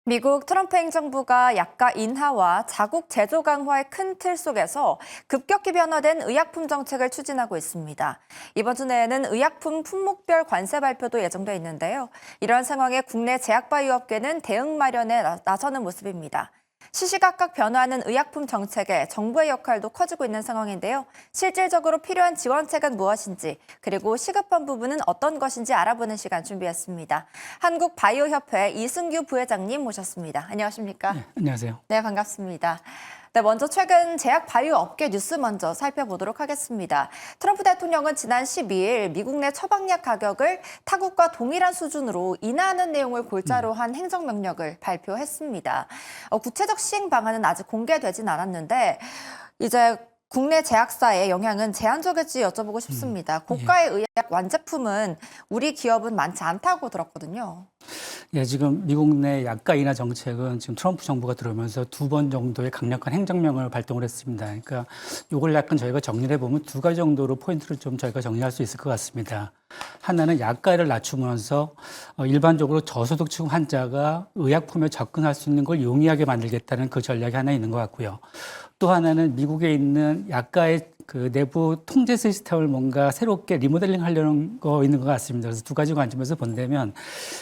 미국 트럼프 행정부가 약가 인하와 자국 제조 강화의 큰 틀 속에서 급격히 변화된 의약품 정책을 추진하고 있습니다. 이번 주 내에는 의약품 품목별 관세 발표도 예정돼 있는데요. 이러한 상황에 국내 제약바이오업계는 대응 마련에 나서는 모습입니다. 시시각각 변화하는 의약품 정책에 정부의 역할도 커지고 있는 상황인데요. 실질적으로 필요한 지원책은 무엇인지, 그리고 시급한 부분은 어떤 것인지 알아보는 시간 준비했습니다. 한국바이오협회 이승규 부회장님 모셨습니다. 안녕하십니까? 네, 안녕하세요. 네, 반갑습니다. 네, 먼저 최근 제약 바이오 업계 뉴스 먼저 살펴보도록 하겠습니다. 트럼프 대통령은 지난 12일 미국 내 처방약 가격을 타국과 동일한 수준으로 인하하는 내용을 골자로 한 행정명령을 발표했습니다. 구체적 시행 방안은 아직 공개되진 않았는데 이제 국내 제약사의 영향은 제한적일지 여쭤보고 싶습니다. 고가의 의약 완제품은 우리 기업은 많지 않다고 들었거든요. 예, 지금 미국 내 약가 인하 정책은 지금 트럼프 정부가 들어오면서 2번 정도의 강력한 행정명을 발동을 했습니다. 그러니까 이걸 약간 저희가 정리를 해보면 2가지 정도로 포인트를 좀 저희가 정리할 수 있을 것 같습니다. 하나는 약가를 낮추면서 일반적으로 저소득층 환자가 의약품에 접근할 수 있는 걸 용이하게 만들겠다는 그 전략이 하나 있는 것 같고요. 또 하나는 미국에 있는 약가의 그 내부 통제 시스템을 뭔가 새롭게 리모델링 하려는 거 있는 것 같습니다. 그래서 2가지 관점에서 본다면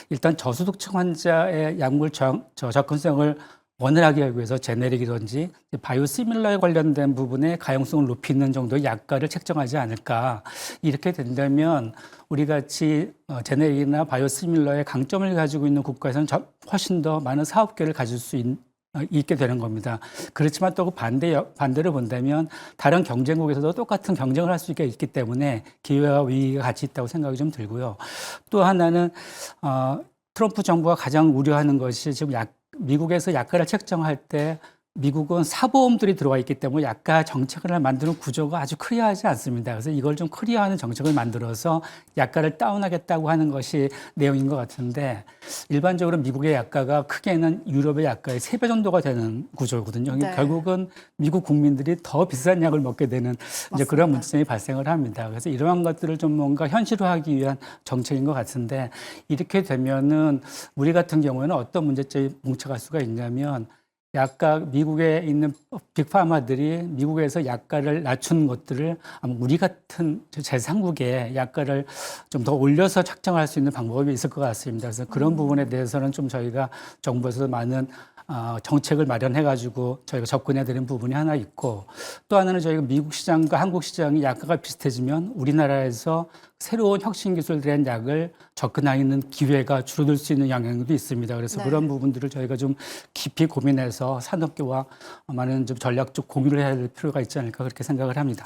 일단 저소득층 환자의 약물 접근성을 원활하게 하기 위해서 제네릭이든지 바이오시밀러에 관련된 부분에 가용성을 높이는 정도의 약가를 책정하지 않을까. 이렇게 된다면 우리 같이 제네릭이나 바이오시밀러의 강점을 가지고 있는 국가에서는 훨씬 더 많은 사업계를 가질 수 있게 되는 겁니다. 그렇지만 또 반대로 본다면 다른 경쟁국에서도 똑같은 경쟁을 할 수 있기 때문에 기회와 위기가 같이 있다고 생각이 좀 들고요. 또 하나는 트럼프 정부가 가장 우려하는 것이 지금 미국에서 약가를 책정할 때 미국은 사보험들이 들어와 있기 때문에 약가 정책을 만드는 구조가 아주 클리어하지 않습니다. 그래서 이걸 좀 클리어하는 정책을 만들어서 약가를 다운하겠다고 하는 것이 내용인 것 같은데 일반적으로 미국의 약가가 크게는 유럽의 약가의 3배 정도가 되는 구조거든요. 네. 결국은 미국 국민들이 더 비싼 약을 먹게 되는 이제 그런 문제점이 발생을 합니다. 그래서 이러한 것들을 좀 뭔가 현실화하기 위한 정책인 것 같은데 이렇게 되면은 우리 같은 경우에는 어떤 문제점이 뭉쳐갈 수가 있냐면 약가 미국에 있는 빅파마들이 미국에서 약가를 낮춘 것들을 아마 우리 같은 제3국에 약가를 좀 더 올려서 책정할 수 있는 방법이 있을 것 같습니다. 그래서 그런 부분에 대해서는 좀 저희가 정부에서 많은 정책을 마련해가지고 저희가 접근해야 되는 부분이 하나 있고 또 하나는 저희가 미국 시장과 한국 시장이 약가가 비슷해지면 우리나라에서 새로운 혁신 기술에 대한 약을 접근하는 기회가 줄어들 수 있는 영향도 있습니다. 그래서 네. 그런 부분들을 저희가 좀 깊이 고민해서 산업계와 많은 좀 전략적 공유를 해야 될 필요가 있지 않을까 그렇게 생각을 합니다.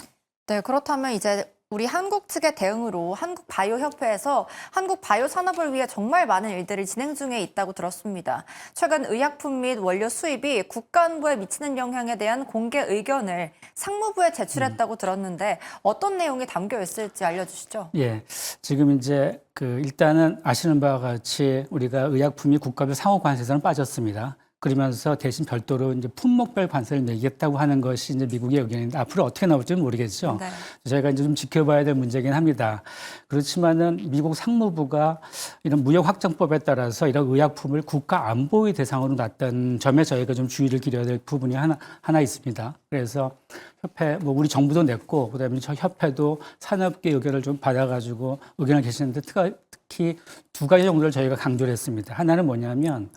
네, 그렇다면 이제 우리 한국 측의 대응으로 한국바이오협회에서 한국 바이오 산업을 위해 정말 많은 일들이 진행 중에 있다고 들었습니다. 최근 의약품 및 원료 수입이 국가 안보에 미치는 영향에 대한 공개 의견을 상무부에 제출했다고 들었는데 어떤 내용이 담겨 있을지 알려주시죠. 예, 지금 이제 일단은 아시는 바와 같이 우리가 의약품이 국가별 상호 관세에서는 빠졌습니다. 그러면서 대신 별도로 이제 품목별 관세를 내겠다고 하는 것이 이제 미국의 의견인데 앞으로 어떻게 나올지는 모르겠죠. 네. 저희가 이제 좀 지켜봐야 될 문제긴 합니다. 그렇지만은 미국 상무부가 이런 무역 확장법에 따라서 이런 의약품을 국가 안보의 대상으로 놨던 점에 저희가 좀 주의를 기울여야 될 부분이 하나 있습니다. 그래서 협회, 우리 정부도 냈고, 그다음에 저 협회도 산업계 의견을 좀 받아가지고 의견을 계시는데 특히 2가지 정도를 저희가 강조를 했습니다. 하나는 뭐냐면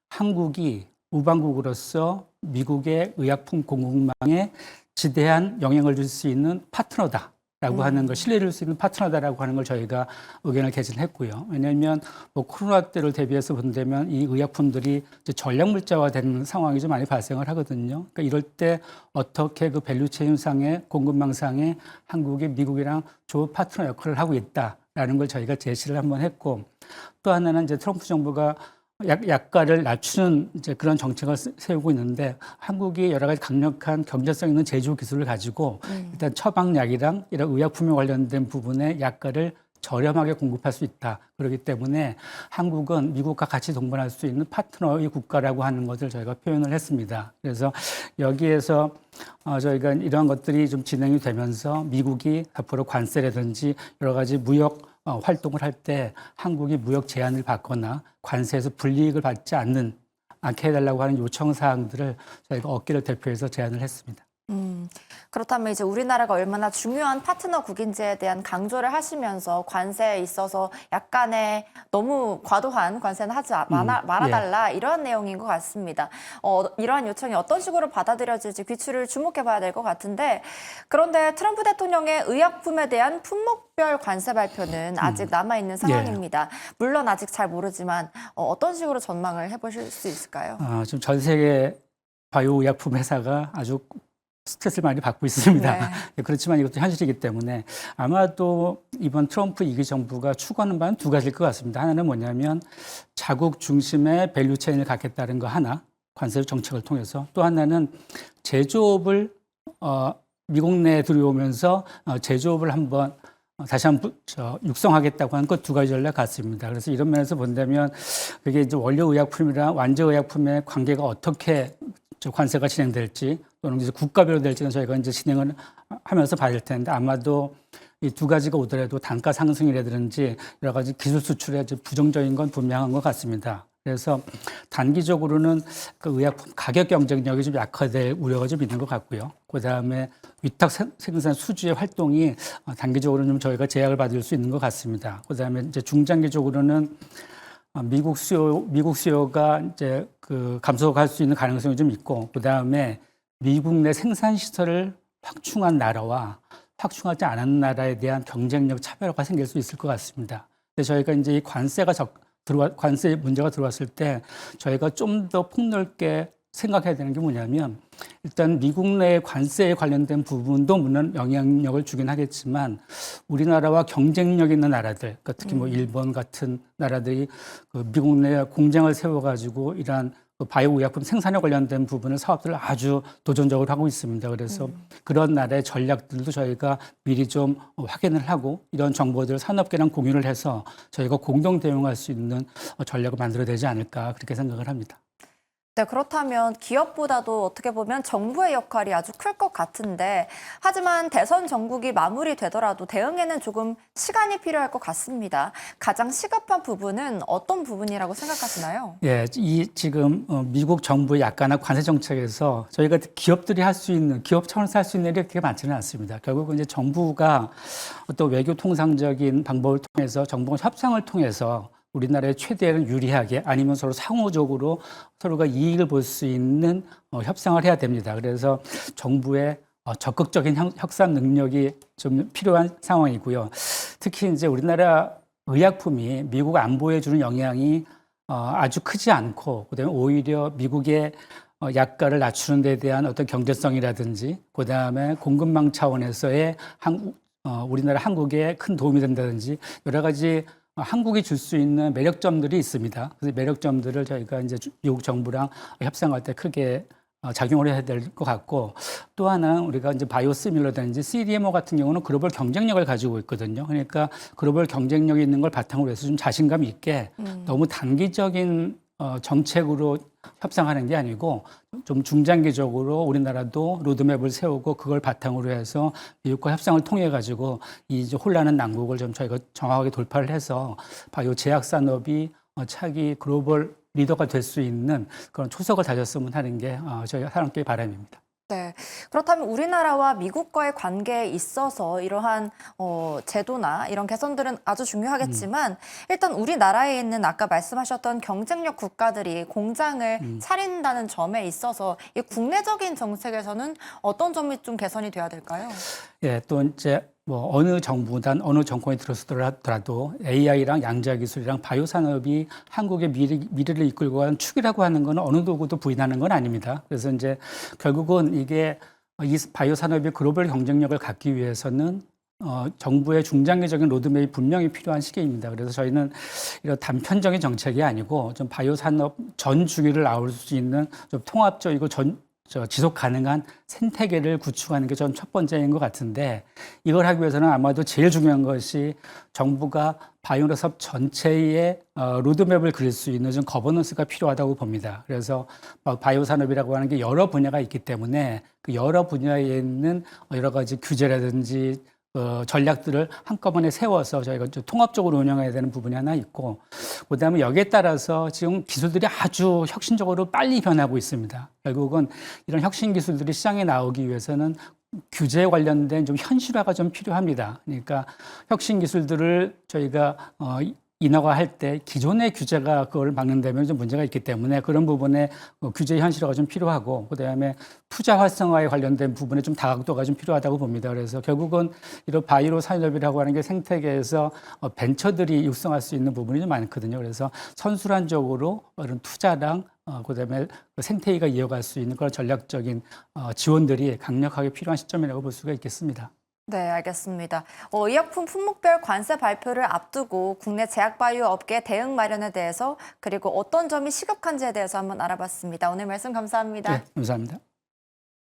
한국이 우방국으로서 미국의 의약품 공급망에 지대한 영향을 줄 수 있는 파트너다라고 하는 걸, 신뢰를 줄 수 있는 파트너다라고 하는 걸 저희가 의견을 개진했고요. 왜냐하면 코로나 때를 대비해서 본다면 이 의약품들이 이제 전략 물자화 되는 상황이 좀 많이 발생을 하거든요. 그러니까 이럴 때 어떻게 그 밸류체인상의 공급망상에 한국이 미국이랑 좋은 파트너 역할을 하고 있다라는 걸 저희가 제시를 한번 했고 또 하나는 이제 트럼프 정부가 약가를 낮추는 이제 그런 정책을 세우고 있는데 한국이 여러 가지 강력한 경제성 있는 제조 기술을 가지고 일단 처방약이랑 이런 의약품에 관련된 부분에 약가를 저렴하게 공급할 수 있다. 그렇기 때문에 한국은 미국과 같이 동반할 수 있는 파트너의 국가라고 하는 것을 저희가 표현을 했습니다. 그래서 여기에서 저희가 이러한 것들이 좀 진행이 되면서 미국이 앞으로 관세라든지 여러 가지 무역 활동을 할 때 한국이 무역 제한을 받거나 관세에서 불이익을 받지 않는 않게 해달라고 하는 요청 사항들을 저희가 업계를 대표해서 제안을 했습니다. 그렇다면 이제 우리나라가 얼마나 중요한 파트너국인지에 대한 강조를 하시면서 관세에 있어서 약간의 너무 과도한 관세는 하지 말아달라 이런 내용인 것 같습니다. 이러한 요청이 어떤 식으로 받아들여질지 귀추를 주목해봐야 될 것 같은데 그런데 트럼프 대통령의 의약품에 대한 품목별 관세 발표는 아직 남아있는 상황입니다. 물론 아직 잘 모르지만 어떤 식으로 전망을 해보실 수 있을까요? 지금 전 세계 바이오 의약품 회사가 아주 스트레스를 많이 받고 있습니다. 네. 그렇지만 이것도 현실이기 때문에 아마도 이번 트럼프 2기 정부가 추구하는 바는 두 가지일 것 같습니다. 하나는 뭐냐면 자국 중심의 밸류체인을 갖겠다는 거 하나, 관세 정책을 통해서. 또 하나는 제조업을 미국 내에 들어오면서 제조업을 한번 다시 한번 육성하겠다고 하는 것 두 가지 전략 같습니다. 그래서 이런 면에서 본다면 그게 이제 원료 의약품이랑 완저 의약품의 관계가 어떻게 관세가 진행될지 또는 이제 국가별로 될지는 저희가 이제 진행을 하면서 봐야 될 텐데 아마도 이 두 가지가 오더라도 단가 상승이라든지 여러 가지 기술 수출에 부정적인 건 분명한 것 같습니다. 그래서 단기적으로는 그 의약품 가격 경쟁력이 좀 약화될 우려가 좀 있는 것 같고요. 그 다음에 위탁 생산 수주의 활동이 단기적으로는 좀 저희가 제약을 받을 수 있는 것 같습니다. 그 다음에 이제 중장기적으로는 미국 수요가 이제 그 감소할 수 있는 가능성이 좀 있고, 그 다음에 미국 내 생산 시설을 확충한 나라와 확충하지 않은 나라에 대한 경쟁력 차별화가 생길 수 있을 것 같습니다. 근데 저희가 이제 이 관세 문제가 들어왔을 때 저희가 좀 더 폭넓게 생각해야 되는 게 뭐냐면 일단 미국 내 관세에 관련된 부분도 물론 영향력을 주긴 하겠지만 우리나라와 경쟁력 있는 나라들, 그러니까 특히 뭐 일본 같은 나라들이 그 미국 내 공장을 세워가지고 이러한 그 바이오 의약품 생산에 관련된 부분을 사업들을 아주 도전적으로 하고 있습니다. 그래서 그런 나라의 전략들도 저희가 미리 좀 확인을 하고 이런 정보들을 산업계랑 공유를 해서 저희가 공동 대응할 수 있는 전략을 만들어야 되지 않을까 그렇게 생각을 합니다. 네, 그렇다면 기업보다도 어떻게 보면 정부의 역할이 아주 클 것 같은데 하지만 대선 전국이 마무리되더라도 대응에는 조금 시간이 필요할 것 같습니다. 가장 시급한 부분은 어떤 부분이라고 생각하시나요? 예, 이 지금 미국 정부의 약간의 관세 정책에서 저희가 기업들이 할 수 있는 기업 차원에서 할 수 있는 일이 그렇게 많지는 않습니다. 결국은 이제 정부가 어떤 외교 통상적인 방법을 통해서 정부가 협상을 통해서 우리나라에 최대한 유리하게 아니면 서로 상호적으로 서로가 이익을 볼 수 있는 협상을 해야 됩니다. 그래서 정부의 적극적인 협상 능력이 좀 필요한 상황이고요. 특히 이제 우리나라 의약품이 미국 안보에 주는 영향이 아주 크지 않고 그다음에 오히려 미국의 약가를 낮추는 데 대한 어떤 경제성이라든지 그다음에 공급망 차원에서의 우리나라 한국에 큰 도움이 된다든지 여러 가지 한국이 줄 수 있는 매력점들이 있습니다. 그래서 매력점들을 저희가 이제 미국 정부랑 협상할 때 크게 작용을 해야 될 것 같고 또 하나는 우리가 이제 바이오시밀러든지 CDMO 같은 경우는 글로벌 경쟁력을 가지고 있거든요. 그러니까 글로벌 경쟁력이 있는 걸 바탕으로 해서 좀 자신감 있게 너무 단기적인 정책으로 협상하는 게 아니고 좀 중장기적으로 우리나라도 로드맵을 세우고 그걸 바탕으로 해서 미국과 협상을 통해 가지고 이 이제 혼란한 난국을 좀 저희가 정확하게 돌파를 해서 바이오 제약 산업이 차기 글로벌 리더가 될 수 있는 그런 초석을 다졌으면 하는 게 저희 산업계의 바람입니다. 네. 그렇다면 우리나라와 미국과의 관계에 있어서 이러한 제도나 이런 개선들은 아주 중요하겠지만 일단 우리나라에 있는 아까 말씀하셨던 경쟁력 국가들이 공장을 차린다는 점에 있어서 이 국내적인 정책에서는 어떤 점이 좀 개선이 돼야 될까요? 예, 또 이제 뭐 어느 정부단 어느 정권이 들었더라도 AI랑 양자 기술이랑 바이오 산업이 한국의 미래를 이끌고 가는 축이라고 하는 건 어느 누구도 부인하는 건 아닙니다. 그래서 이제 결국은 이게 이 바이오 산업의 글로벌 경쟁력을 갖기 위해서는 정부의 중장기적인 로드맵이 분명히 필요한 시기입니다. 그래서 저희는 이런 단편적인 정책이 아니고 좀 바이오 산업 전 주기를 아울 수 있는 좀 통합적이고 지속 가능한 생태계를 구축하는 게 전 첫 번째인 것 같은데 이걸 하기 위해서는 아마도 제일 중요한 것이 정부가 바이오 산업 전체의 로드맵을 그릴 수 있는 좀 거버넌스가 필요하다고 봅니다. 그래서 바이오 산업이라고 하는 게 여러 분야가 있기 때문에 그 여러 분야에 있는 여러 가지 규제라든지 전략들을 한꺼번에 세워서 저희가 좀 통합적으로 운영해야 되는 부분이 하나 있고, 그다음에 여기에 따라서 지금 기술들이 아주 혁신적으로 빨리 변하고 있습니다. 결국은 이런 혁신 기술들이 시장에 나오기 위해서는 규제에 관련된 좀 현실화가 좀 필요합니다. 그러니까 혁신 기술들을 저희가 인허가할 때 기존의 규제가 그걸 막는다면 좀 문제가 있기 때문에 그런 부분에 규제 현실화가 좀 필요하고, 그다음에 투자 활성화에 관련된 부분에 좀 다각도가 좀 필요하다고 봅니다. 그래서 결국은 이런 바이오 산업이라고 하는 게 생태계에서 벤처들이 육성할 수 있는 부분이 좀 많거든요. 그래서 선순환적으로 이런 투자랑 그다음에 생태계가 이어갈 수 있는 그런 전략적인 지원들이 강력하게 필요한 시점이라고 볼 수가 있겠습니다. 네, 알겠습니다. 의약품 품목별 관세 발표를 앞두고 국내 제약바이오 업계 대응 마련에 대해서, 그리고 어떤 점이 시급한지에 대해서 한번 알아봤습니다. 오늘 말씀 감사합니다. 네, 감사합니다.